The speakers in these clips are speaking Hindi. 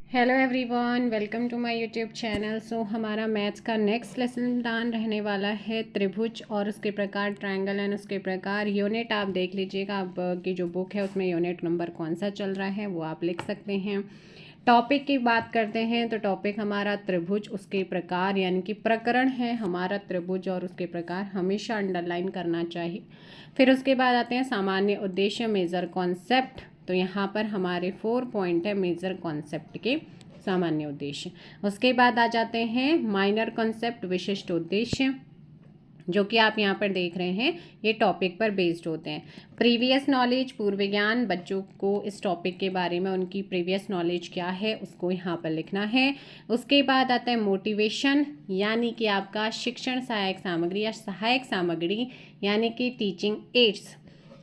Hello everyone, welcome to my YouTube channel. So हमारा मैथ्स का नेक्स्ट लेसन प्लान रहने वाला है त्रिभुज और उसके प्रकार, ट्रायंगल एंड उसके प्रकार। यूनिट आप देख लीजिएगा, आपकी जो बुक है उसमें यूनिट नंबर कौन सा चल रहा है वो आप लिख सकते हैं। टॉपिक की बात करते हैं तो टॉपिक हमारा त्रिभुज उसके प्रकार यानी कि प्रकरण है हमारा त्रिभुज और उसके प्रकार, हमेशा अंडरलाइन करना चाहिए। फिर उसके बाद आते हैं सामान्य उद्देश्य, मेजर कॉन्सेप्ट। तो यहाँ पर हमारे 4 पॉइंट है मेजर कॉन्सेप्ट के, सामान्य उद्देश्य। उसके बाद आ जाते हैं माइनर कॉन्सेप्ट, विशिष्ट उद्देश्य, जो कि आप यहाँ पर देख रहे हैं ये टॉपिक पर बेस्ड होते हैं। प्रीवियस नॉलेज, पूर्व ज्ञान, बच्चों को इस टॉपिक के बारे में उनकी प्रीवियस नॉलेज क्या है उसको यहाँ पर लिखना है। उसके बाद आता है मोटिवेशन, यानी कि आपका शिक्षण सहायक सामग्री या सहायक सामग्री यानी कि टीचिंग एड्स,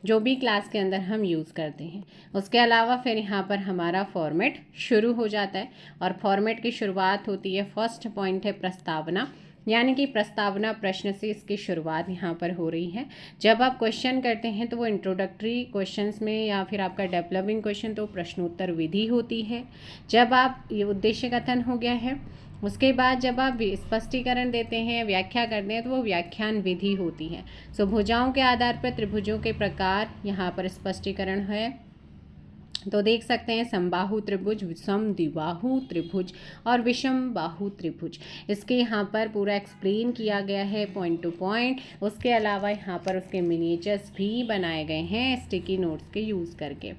जो भी क्लास के अंदर हम यूज़ करते हैं। उसके अलावा फिर यहाँ पर हमारा फॉर्मेट शुरू हो जाता है और फॉर्मेट की शुरुआत होती है, फर्स्ट पॉइंट है प्रस्तावना, यानी कि प्रस्तावना प्रश्न से इसकी शुरुआत यहाँ पर हो रही है। जब आप क्वेश्चन करते हैं तो वो इंट्रोडक्टरी क्वेश्चंस में या फिर आपका डेवलपिंग क्वेश्चन तो प्रश्नोत्तर विधि होती है। जब आप ये उद्देश्य कथन हो गया है, उसके बाद जब आप स्पष्टीकरण देते हैं, व्याख्या करते हैं तो वो व्याख्यान विधि होती है। सो भुजाओं के आधार पर त्रिभुजों के प्रकार यहाँ पर स्पष्टीकरण है। तो देख सकते हैं समबाहु त्रिभुज, समद्विबाहु त्रिभुज और विषम बाहु त्रिभुज। इसके यहाँ पर पूरा एक्सप्लेन किया गया है पॉइंट टू पॉइंट। उसके अलावा यहाँ पर उसके मिनिएचर्स भी बनाए गए हैं स्टिकी नोट्स के यूज़ करके।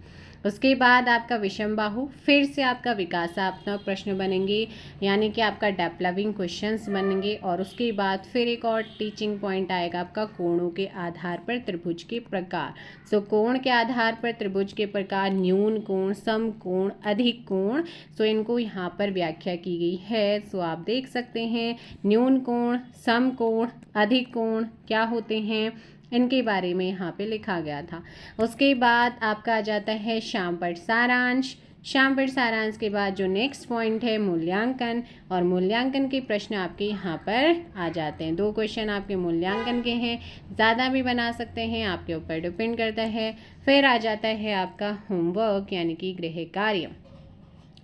उसके बाद आपका विषम बाहु, फिर से आपका विकासात्मक प्रश्न बनेंगे, यानी कि आपका डेवलपिंग क्वेश्चंस बनेंगे। और उसके बाद फिर एक और टीचिंग पॉइंट आएगा आपका कोणों के आधार पर त्रिभुज के प्रकार। सो कोण के आधार पर त्रिभुज के प्रकार, न्यून कोण, सम कोण, अधिक कोण। सो इनको यहाँ पर व्याख्या की गई है। सो आप देख सकते हैं न्यून कोण, सम कोण, अधिक कोण क्या होते हैं, इनके बारे में यहाँ पे लिखा गया था। उसके बाद आपका आ जाता है शामपट सारांश। शामपट सारांश के बाद जो नेक्स्ट पॉइंट है मूल्यांकन, और मूल्यांकन के प्रश्न आपके यहाँ पर आ जाते हैं। 2 क्वेश्चन आपके मूल्यांकन के हैं, ज़्यादा भी बना सकते हैं, आपके ऊपर डिपेंड करता है। फिर आ जाता है आपका होमवर्क यानी कि गृह कार्य,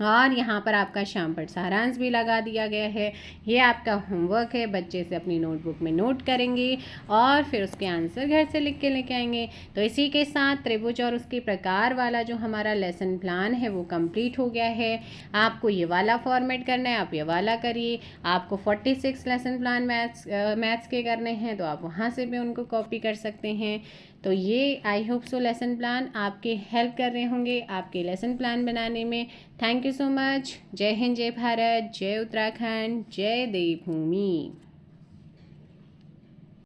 और यहाँ पर आपका शामपट सारांश भी लगा दिया गया है। ये आपका होमवर्क है, बच्चे से अपनी नोटबुक में नोट करेंगे और फिर उसके आंसर घर से लिख के लेके आएंगे। तो इसी के साथ त्रिभुज और उसके प्रकार वाला जो हमारा लेसन प्लान है वो कंप्लीट हो गया है। आपको ये वाला फॉर्मेट करना है, आप ये वाला करिए। आपको 46 लेसन प्लान मैथ्स के करने हैं तो आप वहाँ से भी उनको कॉपी कर सकते हैं। तो ये I hope so lesson plan आपके हेल्प कर रहे होंगे आपके लेसन प्लान बनाने में। Thank you so much. जय हिंद, जय भारत, जय उत्तराखंड, जय देवभूमि।